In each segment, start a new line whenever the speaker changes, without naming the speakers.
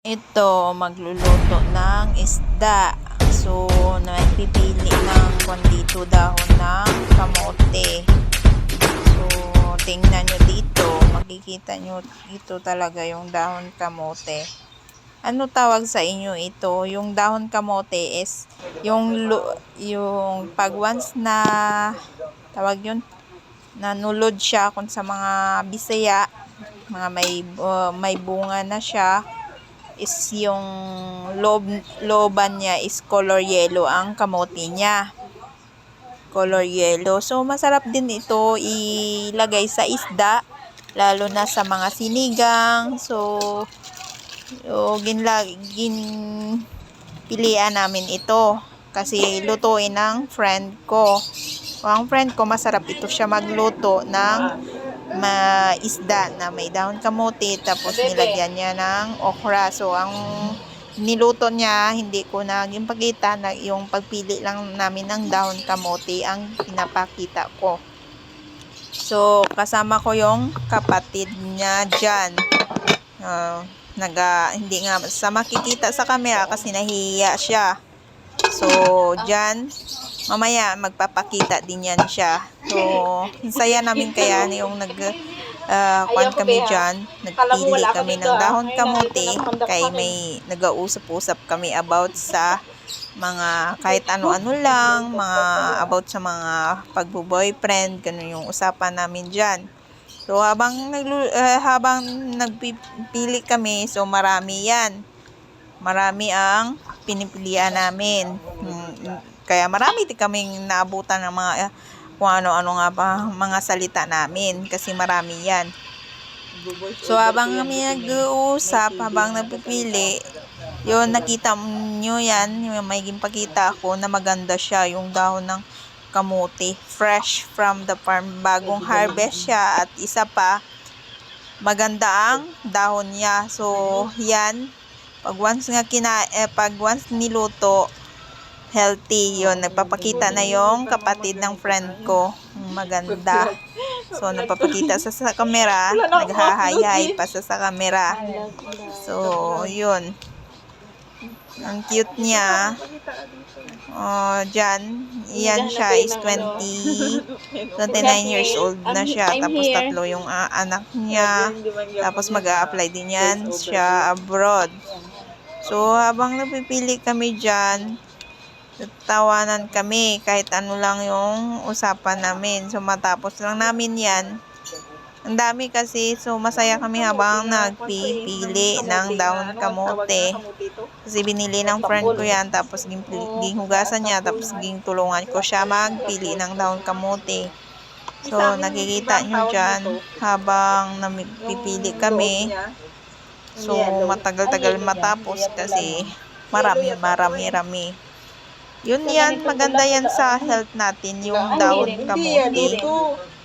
Ito, magluluto ng isda. So, nagpipili ng dito dahon ng kamote. So, tingnan nyo dito. Makikita nyo ito talaga yung dahon kamote. Ano tawag sa inyo ito? Yung dahon kamote is yung pag once na tawag yun, nanulod siya kung sa mga Bisaya, mga may bunga na siya, is yung loban niya is color yellow ang kamote niya. Color yellow. So, masarap din ito ilagay sa isda, lalo na sa mga sinigang. So pilian namin ito kasi lutuin ng friend ko. Ang friend ko, masarap ito siya magluto ng isda na may dahon kamote, tapos nilagyan niya ng okra. So, ang niluto niya, hindi ko na yung pagkita na yung pagpili lang namin ng dahon kamote ang pinapakita ko. So, kasama ko yung kapatid niya dyan. Hindi nga sa makikita sa camera kasi nahihiya siya. So, dyan, mamaya magpapakita din yan siya. So, saya namin kaya yung kuwan kami dyan. Nagpili kami ng dahon kamote kay may nag-uusap-usap kami about sa mga kahit ano-ano lang, mga about sa mga pagbo-boyfriend, ganun yung usapan namin dyan. So, habang nagpipili kami, so marami yan. Marami ang pinipilian namin. Kaya marami din kaming naabutan ng mga kung ano-ano nga pa mga salita namin kasi marami yan. So, habang kami nag-uusap, habang nagpipili, yun, nakita nyo yan, yung may ginpakita ako na maganda siya, yung dahon ng kamote, fresh from the farm, bagong harvest siya, at isa pa, maganda ang dahon niya. So, yan, pag once niluto, healthy yun. Nagpapakita na yung kapatid ng friend ko, maganda. So, nagpapakita sa camera, naghahayay pa sa camera. So, yun. Ang cute niya. Dyan, yan siya is 29 years old na siya. Tapos 3 yung anak niya. Tapos mag-a-apply din yan siya abroad. So, habang napipili kami dyan, tawanan kami kahit ano lang yung usapan namin. So, matapos lang namin yan. Ang dami kasi, so masaya kami habang nagpipili ng dahon kamote. Kasi binili ng friend ko yan, tapos gihugasan niya, tapos tulungan ko siya magpili ng dahon kamote. So, nakikita nyo dyan, habang napipili kami, so matagal-tagal matapos kasi marami. Yun yan, maganda yan sa health natin, yung dahon kamote.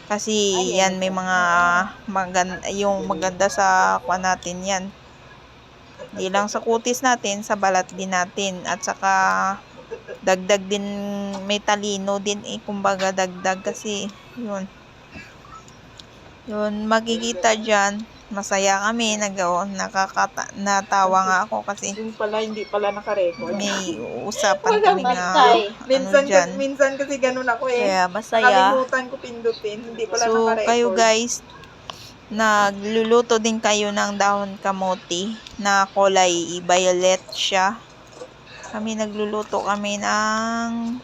Kasi yan, may mga maganda sa kuwan natin yan. Hindi lang sa kutis natin, sa balat din natin. At saka dagdag din, may talino din kumbaga dagdag kasi yun. Yun, makikita dyan. Masaya kami, natawa nga ako kasi
hindi pala naka-record.
May usapan kami na dyan.
Minsan kasi ganun ako eh.
Kaya masaya.
Nakalimutan ko pindutin, hindi pala
So,
naka-record.
kayo guys, nagluluto din kayo ng dahon kamote na kulay violet siya. Nagluluto kami ng